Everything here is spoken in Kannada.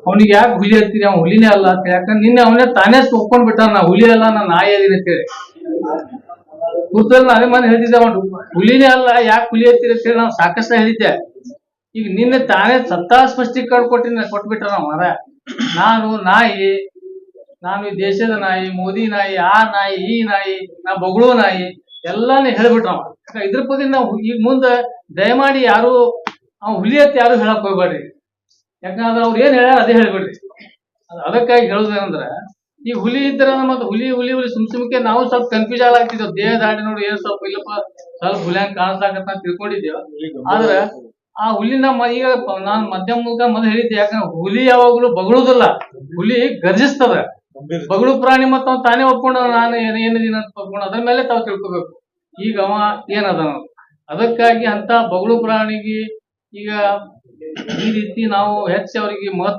ಅವ್ನಿಗೆ ಯಾಕೆ ಹುಲಿ ಹತ್ತೀರಿ, ಅವ್ನು ಹುಲಿನೇ ಅಲ್ಲ ಅಂತ. ಯಾಕಂದ್ರೆ ನಿನ್ನೆ ಅವನೇ ತಾನೇ ಒಪ್ಕೊಂಡ್ ಬಿಟ್ಟ, ನಾ ಹುಲಿ ಅಲ್ಲ, ನಾ ನಾಯಿ ಅದೀನಿ ಅಂತೇಳಿ. ಕೂತಲ್ಲಿ ಅದೇ ಮನೆ ಹೇಳ್ತಿದ್ದೆ, ಅವನು ಹುಲಿನೇ ಅಲ್ಲ, ಯಾಕೆ ಹುಲಿ ಹತ್ತೀರಿ ಅಂತೇಳಿ ನಾವು ಸಾಕಷ್ಟು ಹೇಳಿದ್ದೆ. ಈಗ ನಿನ್ನೆ ತಾನೇ ಸತ್ತಾ ಸ್ಪಷ್ಟೀಕರಣ ಕೊಟ್ಬಿಟ್ರ ನಾವು. ನಾನು ನಾಯಿ, ನಾನು ಈ ದೇಶದ ನಾಯಿ, ಮೋದಿ ನಾಯಿ, ಆ ನಾಯಿ, ಈ ನಾಯಿ, ನಾ ಬೊಗಳು ನಾಯಿ ಎಲ್ಲಾನು ಹೇಳ್ಬಿಟ್ರವ. ಇದ್ರ ಬಗ್ಗೆ ನಾವು ಈಗ ಮುಂದೆ ದಯಮಾಡಿ ಯಾರು ಹುಲಿ ಅಂತ ಯಾರು ಹೇಳಕ್ ಹೋಗ್ಬೇಡ್ರಿ. ಯಾಕಂದ್ರೆ ಅವ್ರು ಏನ್ ಹೇಳ್ಯಾರ ಅದೇ ಹೇಳ್ಬೇಡ್ರಿ. ಅದಕ್ಕಾಗಿ ಹೇಳುದೇನಂದ್ರ, ಈ ಹುಲಿ ಇದ್ರ ಮತ್ತೆ ಹುಲಿ ಹುಲಿ ಹುಲಿ ಸುಮ್ಕೆ ನಾವು ಸ್ವಲ್ಪ ಕನ್ಫ್ಯೂಸ್ ಆಗ್ತಿದ್ದೇವೆ. ದೇಹ ದಾಡಿ ನೋಡಿ ಏನ್ ಸ್ವಲ್ಪ ಇಲ್ಲಪ್ಪ ಸ್ವಲ್ಪ ಹುಲಿಯಂಗ್ ಕಾಣಿಸ್ತಾಕತ್ತ ಅಂತ ತಿಳ್ಕೊಂಡಿದ್ದೇವೆ. ಆದ್ರೆ ಆ ಹುಲಿನ ಈಗ ನಾನ್ ಮಧ್ಯಮ ಮೊದಲು ಹೇಳಿದ್ದೆ. ಯಾಕಂದ್ರೆ ಹುಲಿ ಯಾವಾಗ್ಲೂ ಬಗಳುದಿಲ್ಲ, ಹುಲಿ ಗರ್ಜಿಸ್ತದ. ಬಗಳು ಪ್ರಾಣಿ ಮತ್ತ ಅವ್ನು ತಾನೇ ಒಪ್ಕೊಂಡು ನಾನು ಏನಿದೀನಿ ಅಂತ ಒಪ್ಕೊಂಡು ಅದ್ರ ಮೇಲೆ ತಾವು ತಿಳ್ಕೊಬೇಕು ಈಗ ಅವ ಏನದ. ಅದಕ್ಕಾಗಿ ಅಂತ ಬಗಳು ಪ್ರಾಣಿಗೆ ಈಗ ಈ ರೀತಿ ನಾವು ಹೆಚ್ಚು ಅವರಿಗೆ ಮಹತ್ವ